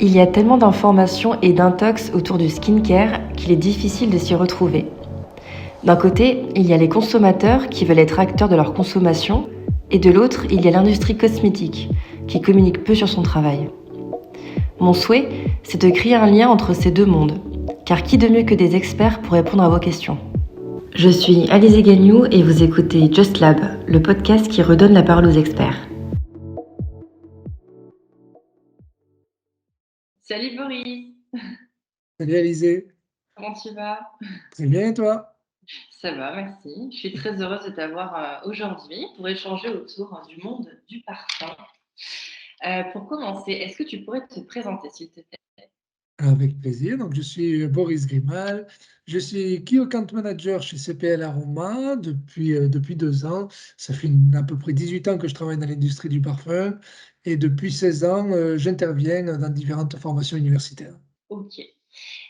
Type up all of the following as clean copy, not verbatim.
Il y a tellement d'informations et d'intox autour du skincare qu'il est difficile de s'y retrouver. D'un côté, il y a les consommateurs qui veulent être acteurs de leur consommation, et de l'autre, il y a l'industrie cosmétique qui communique peu sur son travail. Mon souhait, c'est de créer un lien entre ces deux mondes, car qui de mieux que des experts pour répondre à vos questions? Je suis Alizé Gagnou et vous écoutez Just Lab, le podcast qui redonne la parole aux experts. Salut Boris, Salut Alizé, comment tu vas? très bien et toi? Ça va, merci. Je suis très heureuse de t'avoir aujourd'hui pour échanger autour du monde du parfum. Pour commencer, est-ce que tu pourrais te présenter, s'il te plaît? Avec plaisir. Donc, je suis Boris Grimal. Je suis Key Account Manager chez CPL Aroma depuis 2 ans. Ça fait à peu près 18 ans que je travaille dans l'industrie du parfum. Et depuis 16 ans, j'interviens dans différentes formations universitaires. Ok.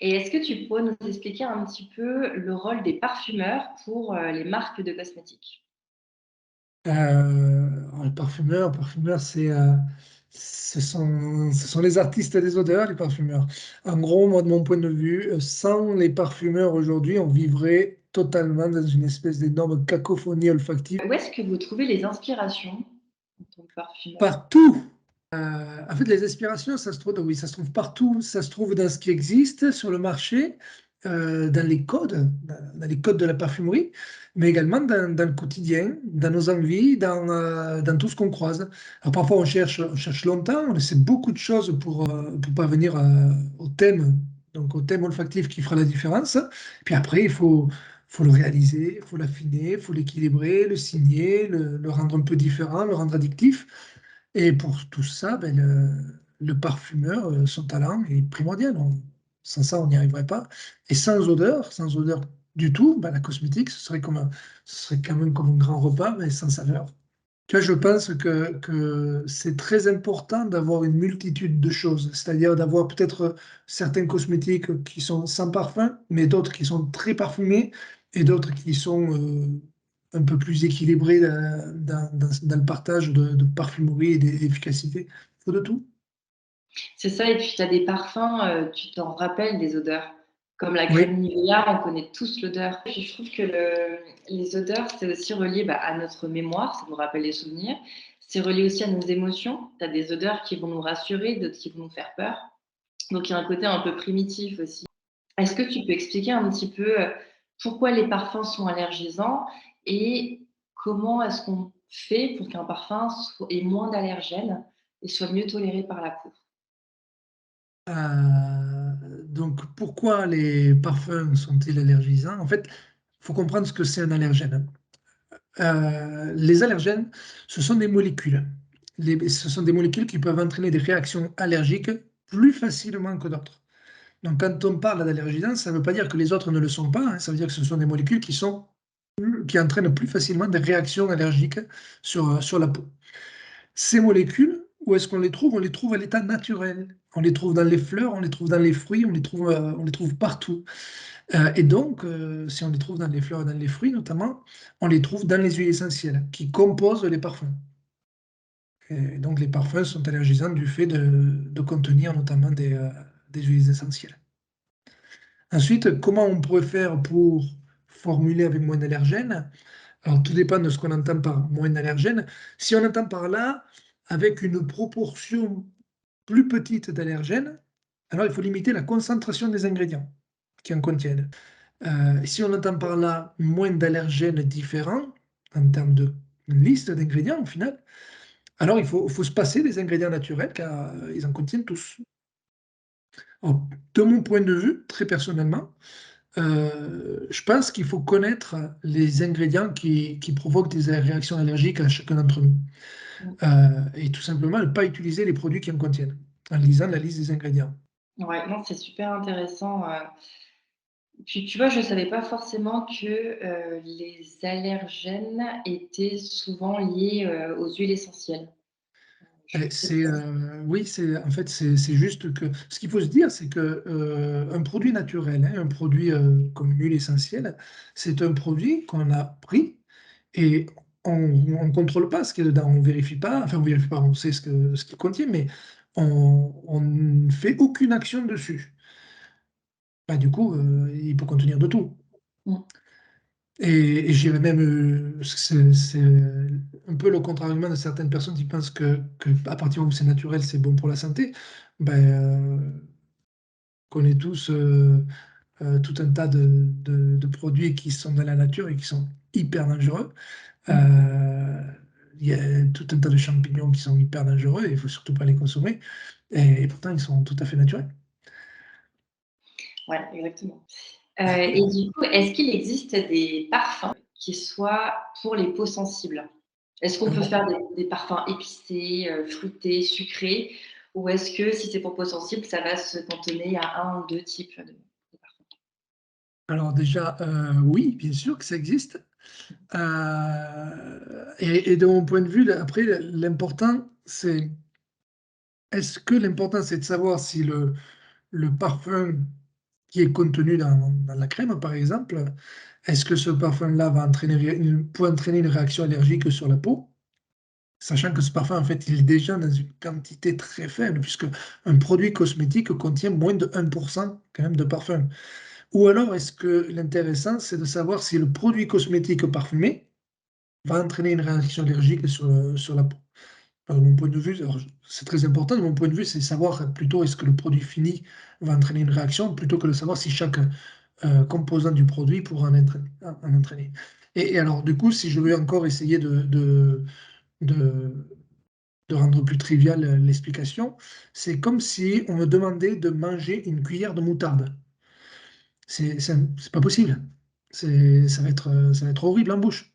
Et est-ce que tu pourrais nous expliquer un petit peu le rôle des parfumeurs pour les marques de cosmétiques? Alors, les parfumeurs, ce sont les artistes des odeurs, les parfumeurs. En gros, moi, de mon point de vue, sans les parfumeurs aujourd'hui, on vivrait totalement dans une espèce d'énorme cacophonie olfactive Où est-ce que vous trouvez les inspirations en tant que parfumeur? partout. En fait, les aspirations, ça se trouve, oui, ça se trouve partout. Ça se trouve dans ce qui existe sur le marché, dans les codes de la parfumerie, mais également dans le quotidien, dans nos envies, dans tout ce qu'on croise. Alors, parfois, on cherche longtemps, on essaie beaucoup de choses pour parvenir au thème, donc au thème olfactif qui fera la différence. Puis après, il faut le réaliser, il faut l'affiner, il faut l'équilibrer, le signer, le rendre un peu différent, le rendre addictif. Et pour tout ça, ben, le parfumeur, son talent est primordial. Sans ça, on n'y arriverait pas. Et sans odeur du tout, ben, la cosmétique, ce serait quand même comme un grand repas, mais sans saveur. Tu vois, je pense que c'est très important d'avoir une multitude de choses, c'est-à-dire d'avoir peut-être certains cosmétiques qui sont sans parfum, mais d'autres qui sont très parfumés et d'autres qui sont un peu plus équilibrés dans le partage de parfumerie et d'efficacité. Il faut de tout. C'est ça, et puis tu as des parfums, tu t'en rappelles des odeurs. Comme la Oui, crème Nivea, on connaît tous l'odeur. Puis je trouve que les odeurs, c'est aussi relié, à notre mémoire, ça nous rappelle des souvenirs. C'est relié aussi à nos émotions. Tu as des odeurs qui vont nous rassurer, d'autres qui vont nous faire peur. Donc il y a un côté un peu primitif aussi. Est-ce que tu peux expliquer un petit peu, pourquoi les parfums sont allergisants et comment est-ce qu'on fait pour qu'un parfum ait moins d'allergènes et soit mieux toléré par la peau? donc pourquoi les parfums sont-ils allergisants? En fait, il faut comprendre ce que c'est un allergène. Les allergènes, ce sont des molécules. Ce sont des molécules qui peuvent entraîner des réactions allergiques plus facilement que d'autres. Donc, quand on parle d'allergisants, ça ne veut pas dire que les autres ne le sont pas, hein. Ça veut dire que ce sont des molécules qui entraînent plus facilement des réactions allergiques sur la peau. Ces molécules, où est-ce qu'on les trouve? On les trouve à l'état naturel. On les trouve dans les fleurs, on les trouve dans les fruits, on les trouve partout. Et donc, si on les trouve dans les fleurs et dans les fruits notamment, on les trouve dans les huiles essentielles qui composent les parfums. Et donc, les parfums sont allergisants du fait de contenir notamment des huiles essentielles. Ensuite, comment on pourrait faire pour formuler avec moins d'allergènes? Alors, tout dépend de ce qu'on entend par moins d'allergènes. Si on entend par là, avec une proportion plus petite d'allergènes, alors il faut limiter la concentration des ingrédients qui en contiennent. Si on entend par là moins d'allergènes différents, en termes de liste d'ingrédients au final, alors il faut se passer des ingrédients naturels car ils en contiennent tous. Alors, de mon point de vue, très personnellement, je pense qu'il faut connaître les ingrédients qui provoquent des réactions allergiques à chacun d'entre nous. Et tout simplement ne pas utiliser les produits qui en contiennent, en lisant la liste des ingrédients. Ouais, non, c'est super intéressant. Puis tu vois, je ne savais pas forcément que, les allergènes étaient souvent liés, aux huiles essentielles. Je Et sais pas. oui, en fait, c'est juste que ce qu'il faut se dire, c'est que un produit naturel, hein, un produit comme l'huile essentielle, c'est un produit qu'on a pris et on ne contrôle pas ce qu'il y a dedans, on vérifie pas, enfin on vérifie pas, on sait ce qu'il contient, mais on ne fait aucune action dessus. Bah, du coup, il peut contenir de tout. Mm. Et je dirais même, c'est un peu le contre-argument de certaines personnes qui pensent que à partir du moment où c'est naturel, c'est bon pour la santé. Ben, qu'on est tous tout un tas de produits qui sont dans la nature et qui sont hyper dangereux. Euh, il y a tout un tas de champignons qui sont hyper dangereux et il faut surtout pas les consommer. Et pourtant, ils sont tout à fait naturels. Ouais, exactement. Et du coup, est-ce qu'il existe des parfums qui soient pour les peaux sensibles? Est-ce qu'on peut Alors, faire des parfums épicés, fruités, sucrés? Ou est-ce que si c'est pour peau sensible, ça va se cantonner à un ou 2 types de parfums? alors déjà, oui, bien sûr que ça existe. Et de mon point de vue, après, l'important, c'est l'important, c'est de savoir si le parfum qui est contenu dans la crème, par exemple, est-ce que ce parfum-là peut entraîner une réaction allergique sur la peau? Sachant que ce parfum, en fait, il est déjà dans une quantité très faible, puisque un produit cosmétique contient moins de 1% quand même de parfum. Ou alors, est-ce que l'intéressant, c'est de savoir si le produit cosmétique parfumé va entraîner une réaction allergique sur la peau. De mon point de vue, alors, c'est très important, de mon point de vue, c'est savoir plutôt est-ce que le produit fini va entraîner une réaction, plutôt que de savoir si chaque composant du produit pourra en entraîner. Et alors, du coup, si je veux encore essayer de, de rendre plus trivial l'explication, c'est comme si on me demandait de manger une cuillère de moutarde. C'est pas possible. Ça va être horrible en bouche.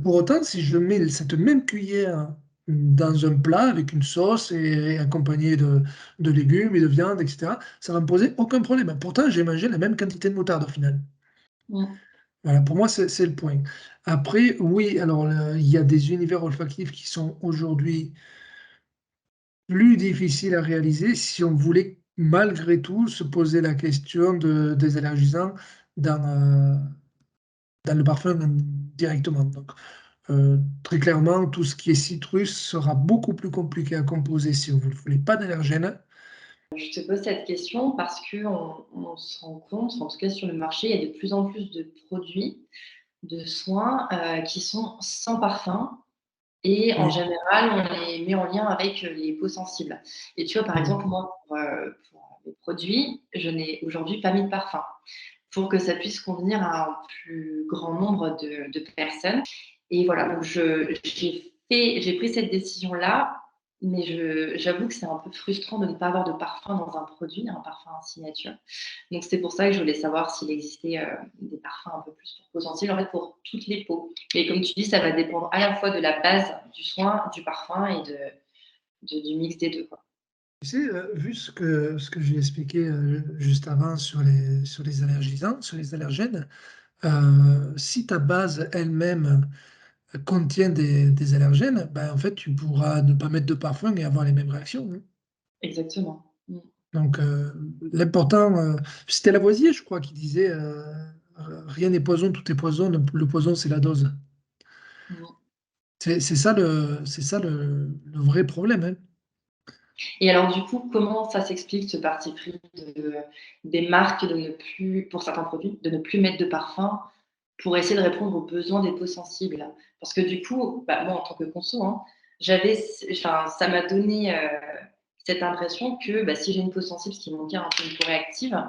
Pour autant, si je mets cette même cuillère dans un plat avec une sauce et accompagné de légumes et de viande, etc., ça va me poser aucun problème. Pourtant, j'ai mangé la même quantité de moutarde au final. Mmh. Voilà, pour moi, c'est le point. Après, oui, alors il y a des univers olfactifs qui sont aujourd'hui plus difficiles à réaliser si on voulait malgré tout se poser la question des allergisants dans, dans le parfum directement. Donc, très clairement, tout ce qui est citrus sera beaucoup plus compliqué à composer si vous ne voulez pas d'allergène. Je te pose cette question parce qu'on se rend compte, en tout cas sur le marché, il y a de plus en plus de produits, de soins, qui sont sans parfum et en Oui, général, on les met en lien avec, les peaux sensibles. Et tu vois, par oui. exemple, moi, pour les produits, je n'ai aujourd'hui pas mis de parfum pour que ça puisse convenir à un plus grand nombre de personnes. Et voilà, donc j'ai pris cette décision-là, mais j'avoue que c'est un peu frustrant de ne pas avoir de parfum dans un produit, un parfum signature. Donc c'est pour ça que je voulais savoir s'il existait, des parfums un peu plus pour peau sensible, en fait pour toutes les peaux. Et comme tu dis, ça va dépendre à la fois de la base du soin, du parfum et du mix des 2, quoi. Tu sais, vu ce que j'ai expliqué juste avant sur les allergisants, sur les allergènes, si ta base elle-même contient des allergènes, ben, en fait, tu pourras ne pas mettre de parfum et avoir les mêmes réactions, hein. Exactement. Mmh. Donc, l'important, c'était Lavoisier, je crois, qui disait rien n'est poison, tout est poison, le poison, c'est la dose. Mmh. C'est ça le vrai problème, hein. Et alors du coup, comment ça s'explique ce parti pris des marques de ne plus pour certains produits, de ne plus mettre de parfum pour essayer de répondre aux besoins des peaux sensibles? Parce que du coup, bah, moi en tant que conso, hein, ça m'a donné, cette impression que, bah, si j'ai une peau sensible, ce qui est mon cas, un peu une peau réactive,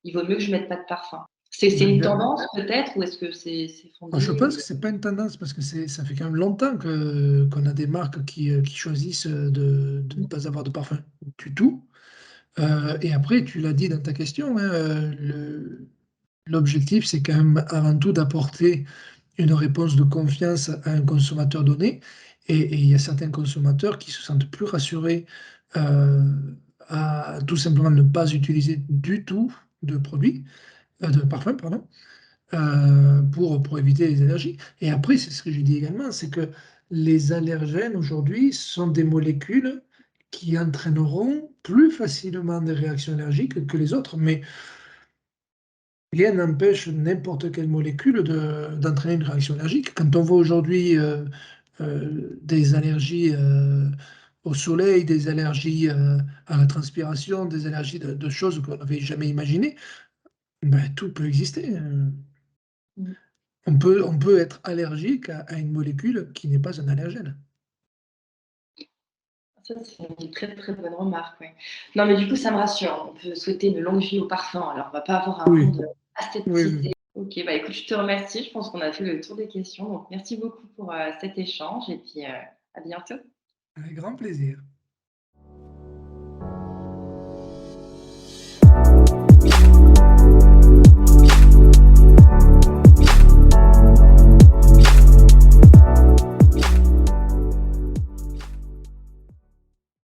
il vaut mieux que je mette pas de parfum. C'est une tendance peut-être ou est-ce que c'est Je fondé pense ou que c'est pas une tendance parce que ça fait quand même longtemps qu'on a des marques qui choisissent de ne pas avoir de parfum du tout. Et après, tu l'as dit dans ta question, hein, l'objectif, c'est quand même avant tout d'apporter une réponse de confiance à un consommateur donné. Et il y a certains consommateurs qui se sentent plus rassurés euh, à tout simplement ne pas utiliser du tout de produits, de parfum, pardon, pour éviter les allergies. Et après, c'est ce que j'ai dit également, c'est que les allergènes aujourd'hui sont des molécules qui entraîneront plus facilement des réactions allergiques que les autres, mais rien n'empêche n'importe quelle molécule d'entraîner une réaction allergique. Quand on voit aujourd'hui des allergies au soleil, des allergies à la transpiration, des allergies de choses qu'on n'avait jamais imaginées. Ben, tout peut exister. Mm. On peut être allergique à une molécule qui n'est pas un allergène. Ça, c'est une très très bonne remarque. Ouais. Non, mais du coup, ça me rassure. On peut souhaiter une longue vie au parfum. Alors, on va pas avoir un Oui, monde oui, oui. aseptisé. Ok, bah écoute, je te remercie. Je pense qu'on a fait le tour des questions. Donc, merci beaucoup pour cet échange et puis à bientôt. Avec grand plaisir.